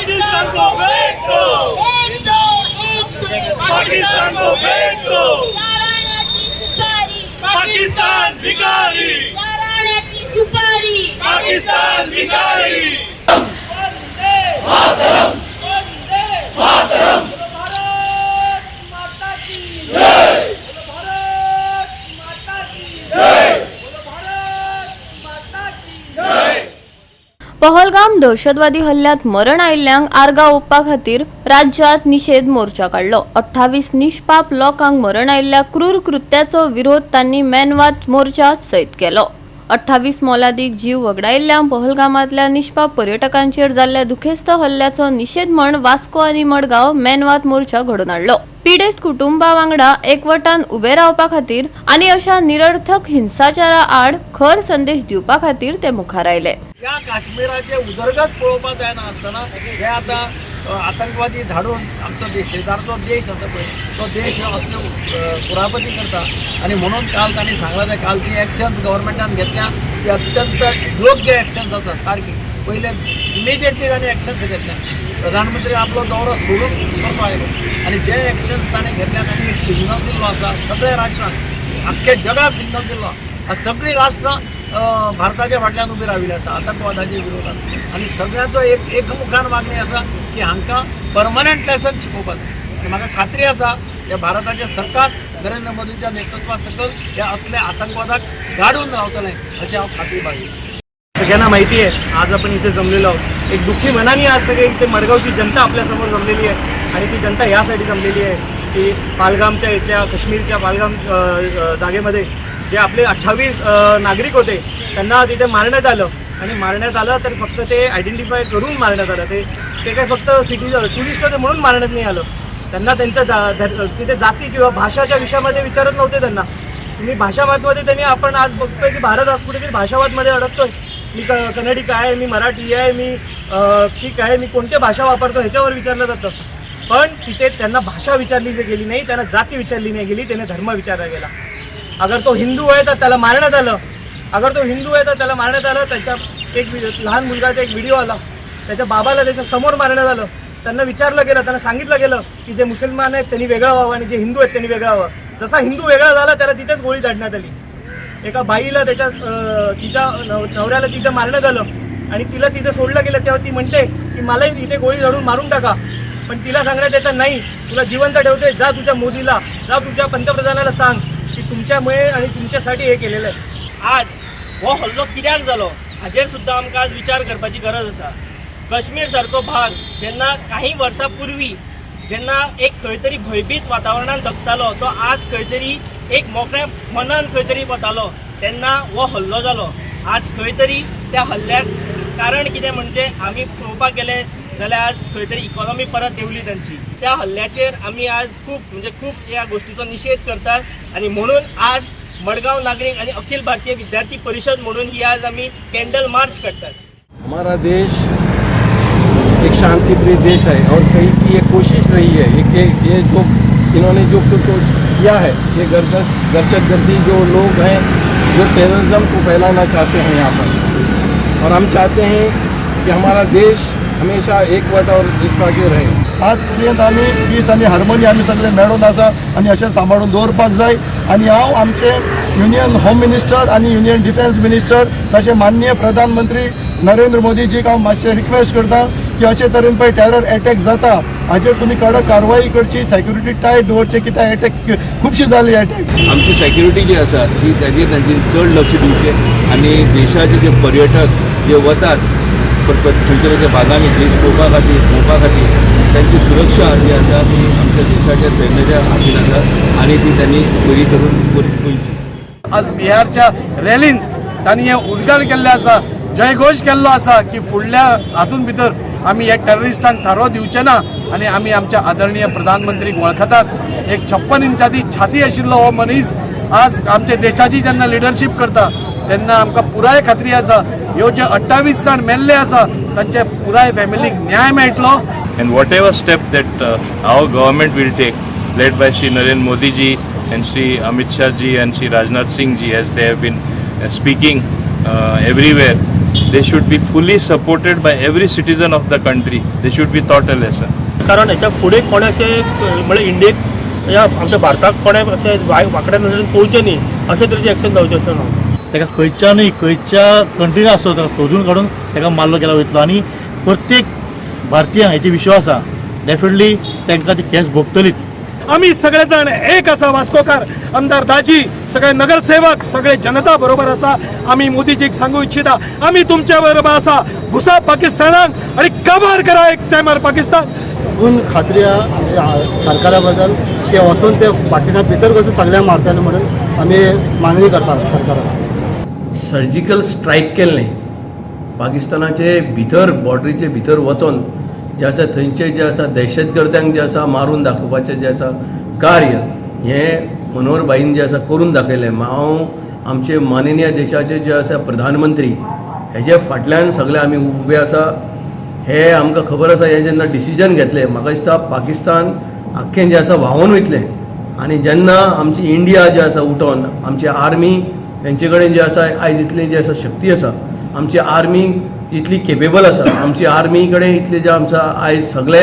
पाकिस्तान को फेंक दो, पाकिस्तान को फेंक दो, पाकिस्तान भिखारी, पाकिस्तान भिखारी। मातरम, मातरम, भारत माता की जय, भारत माता की जय, भारत माता की जय। पहलगाम दहशतवादी हल्ल्यात मरण आयिल्ल्यांक आर्गां ओपपा खातीर राज्यात निषेध मोर्चा काढलो। 28 निष्पाप लोकांक मरण आयिल्ल्या क्रूर कृत्याचो विरोध तांणी मेनवात मोर्चा सयत केलो। 28 मोलादीक जीव वगडायिल्ल्या पहलगामांतल्या निष्पाप पर्यटकांचेर जाल्ल्या दुखेस्त हल्ल्याचो निषेध म्हण वास्को आनी मडगांव मेनवात मोर्चा घडोवन हाडलो। पीडित कुटुंबा वांगडा एकवटान उबे रावपा खातीर आनी अशा निरर्थक हिंसाचारा आड खर संदेश दिवपा खातीर ते मुखार आयले। या काश्मीराचे उदरगत पळोवपा जायना आसतना हे आता आतंकवादी धाडून आमचो देश शेजारचो देश आसा पळय तो देश असले कुरापती करता आणि म्हणून काल तांणी सांगला ते काल जी एक्शन्स गव्हर्मेंटान घेतल्या ती अत्यंत योग्य एक्शन्स आसा सारकी। पहिले इमिजिएटली तांणी एक्शन्स घेतल्या। प्रधानमंत्री आपलो दौरो सोडून करतो आयलो आणि जे एक्शन्स तांणी घेतल्या तांणी एक सिग्नल दिल्लो आसा सगळ्या राष्ट्रांक अख्ख्या जगाक सिग्नल दिल्लो सगळीं राष्ट्रां भारताच्या फाटल्यान उबी राविल्ली आसा आतंकवादाच्या विरोधात आणि सगळ्यांचो एकमुखान मागणी आसा की हांकां परमनंट लेसन शिकोवपाक जाय। म्हाका खात्री आसा या भारताचे सरकार नरेंद्र मोदीच्या नेतृत्वा सकल या असल्या आतंकवादाक गाडून रावतलें अशी हांव खात्री बाळगीतां। सगळ्यांना माहिती आहे आज आपण इथे जमलेलो आहोत। एक दुःखी मनाने आज सगळे इथे मडगावची जनता आपल्यासमोर जमलेली आहे आणि ती जनता यासाठी जमलेली आहे की पालगामच्या इथल्या काश्मीरच्या पालगाम जागेमध्ये जे आपले 28 नागरिक होते त्यांना तिथे मारण्यात आलं आणि मारण्यात आलं तर फक्त ते आयडेंटिफाय करून मारण्यात आलं। ते काय फक्त टुरिस्ट होते म्हणून मारण्यात नाही आलं। त्यांना त्यांच्या तिथे जाती किंवा भाषाच्या विषयामध्ये विचारत नव्हते त्यांना। तुम्ही भाषावादमध्ये त्यांनी आपण आज बघतोय की भारत आज कुठेतरी भाषावादमध्ये अडकतोय। मी कन्नडिक आहे, मी मराठी आहे, मी शीख आहे, मी कोणत्या भाषा वापरतो ह्याच्यावर विचारलं जातं। पण तिथे त्यांना भाषा विचारली गेली नाही, त्यांना जाती विचारली नाही गेली, त्याने धर्म विचारला गेला। अगर तो हिंदू आहे तर त्याला मारण्यात आलं, अगर तो हिंदू आहे तर त्याला मारण्यात आलं। त्याच्या एक लहान मुलगाचा एक व्हिडिओ आला, त्याच्या बाबाला त्याच्या समोर मारण्यात आलं। त्यांना विचारलं गेलं, त्यांना सांगितलं गेलं की जे मुसलमान आहेत त्यांनी वेगळं व्हावं आणि जे हिंदू आहेत त्यांनी वेगळं व्हावं। जसा हिंदू वेगळा झाला त्याला तिथेच गोळी झाडण्यात आली। एका बाईला तिच्या नवऱ्याला तिथं मारण्यात आलं आणि तिला तिथे सोडलं गेलं तेव्हा ती म्हणते की मलाही इथे गोळी झाडून मारून टाका, पण तिला सांगण्यात येतं नाही तुला जिवंत ठेवते, जा तुझ्या मोदीला, जा तुझ्या पंतप्रधानाला सांग की तुमच्यामुळे आणि तुमच्यासाठी हे केलेलं आहे। आज हो हल्लो कित्याक जालो हाजेर सुद्दां आमकां आज विचार करपाची गरज आसा। काश्मीर सारको भाग जेन्ना काही वर्सां पूर्वी जेन्ना एक खंय तरी भयभीत वातावरणान जगतालो तो आज खंय तरी एक मोकळ्या मनान खंय तरी वतालो तेन्ना हो हल्लो जालो। आज खंय तरी त्या हल्ल्याक कारण कितें म्हणजे आमी पळोवपाक गेले जाल्यार आज खंय तरी इकॉनॉमी परत देंवली तांची। त्या हल्ल्याचेर आमी आज खूप या गोष्टीचो निषेध करतात आणि म्हणून आज मडगांव नागरिक आणि अखिल भारतीय विद्यार्थी परिषद म्हणून ही आज आमी कैंडल मार्च करतात। हमारा देश एक शांतिप्रिय देश है और कई की ये कोशिश रही है ये जो इन्होंने जो कुछ किया है ये दहशतगर्दी जो लोग हैं जो टेररिज्म को फैलाना चाहते हैं यहाँ पर, और हम चाहते हैं कि हमारा देश हमेशा एकवट और एकपाटी रहे। आज पर्यंत आम्ही पीस आणि हार्मोनी आम्ही सगळे मेळून आसा आणि अशें सांबाळून दवरपाक जाय। आणि हांव आमचे युनियन होम मिनिस्टर आणि युनियन डिफेन्स मिनिस्टर तशें माननीय प्रधानमंत्री नरेंद्र मोदीजीक हांव मातशें रिक्वेस्ट करता की अशे तरेन पळय टेरर अटॅक जाता हाचेर तुमी कडक कारवाई करची, सेक्युरिटी टायट दवरचे कित्याक अटॅक खुबशी जाली अटॅक। आमची सेक्युरिटी जी आसा ती ताजेर तांची चड लक्ष दिवचें आणि देशाचे जे पर्यटक जे वतात खंयच्या भागांनी देश पळोवपा खातीर त्यांची सुरक्षा जी आसा ती आमच्या देशाच्या सैन्याच्या हातीन आसा आणि ती त्यांनी बरी करून पळोवची। आज बिहारच्या रॅलीन तांणी हें उद्गार केल्लें आसा, जयघोष केल्लो आसा की फुडल्या हातून भितर आमी ह्या टेररिस्टांक थारो दिवचे ना आणि आमी आमच्या आदरणीय प्रधानमंत्रीक वळखतात। एक 56 इंचाची छाती आशिल्लो हो मनीस आज आमच्या देशाची जेन्ना लिडरशीप करता तेन्ना आमकां पुराय खात्री आसा ह्यो जे 28 जाण मेल्ले आसा तांच्या पुराय फॅमिलीक न्याय मेळटलो। And whatever step that our government will take, led by Shri Narendra Modi ji and Shri Amit Shah ji and Shri Rajnath Singh ji, as they have been speaking everywhere, they should be fully supported by every citizen of the country. They should be taught a lesson. कारण याच्या पुढे कोणाचे म्हणजे इंडियेक या आमच्या भारताक कोणा अशें वाकड्या नदरेन पोवचें न्ही अशें तरेचें एक्शन जावचें अशें ना. ताका खंयच्या कंट्रीन आसो ताका सोदून काडून ताका मारलो गेला वयतलो आनी प्रत्येक भारतीयांक हेची विश्वास आसा डेफिनेटली तांकां ती केस भोगतलीच. आम्ही सगळेजण एक असा वास्कोकार आमदार दाजी सगळे नगरसेवक सगळे जनता बरोबर असा. आम्ही मोदीजीक सांगू इच्छिता आम्ही तुमच्या बरोबर असा. घुसा पाकिस्तानाक आणि काबार करा एक टायमार पाकिस्तान. पूण खात्री आमच्या सरकारा बद्दल ते वचून ते पाकिस्तान भितर कसो सगळ्यांक मारतले म्हणून आमी मागणी करतात सरकाराक. सर्जिकल स्ट्रायक केल्लें पाकिस्तानाचे भितर बॉर्डरीचे भितर वचोन जे आसा थंयचे जे आसा दहशतगर्द्यांक जे आसा मारून दाखोवपाचें जे आसा कार्य हें मनोहर भाईन जे आसा करून दाखयलें. हांव आमचे माननीय देशाचे जे आसा प्रधानमंत्री हेजे फाटल्यान सगळे आमी उबे आसा. हे आमकां खबर आसा हे जेन्ना डिसिजन घेतलें म्हाका दिसता पाकिस्तान आख्खें जे आसा व्हांवून वयतलें. आनी जेन्ना आमची इंडिया जे आसा उठोन आमची आर्मी तेंचे कडेन जे आसा आयज इतली जी आसा शक्ती आसा आमची आर्मी इतली केपेबल आसा आमची आर्मी कडेन इतले जे आमचा आयज सगळे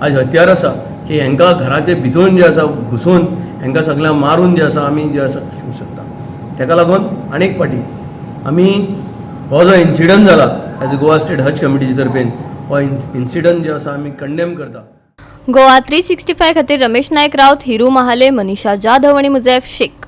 आयज हत्यार आसा की हांकां घराचे भितून जे आसा घुसून हांकां सगळ्यांक मारून जे आसा आमी जे आसा शिवूंक शकता. ताका लागून आनीक फाटी आमी हो जो इन्सिडंट जाला एज अ गोवा स्टेट हज कमिटीचे तर्फेन हो इन्सिडंट जे आसा आमी कंडेम करता. गोवा 365 खातीर रमेश नायक रावत, हिरू महाले, मनीषा जाधव आणि मुजैफ शेख.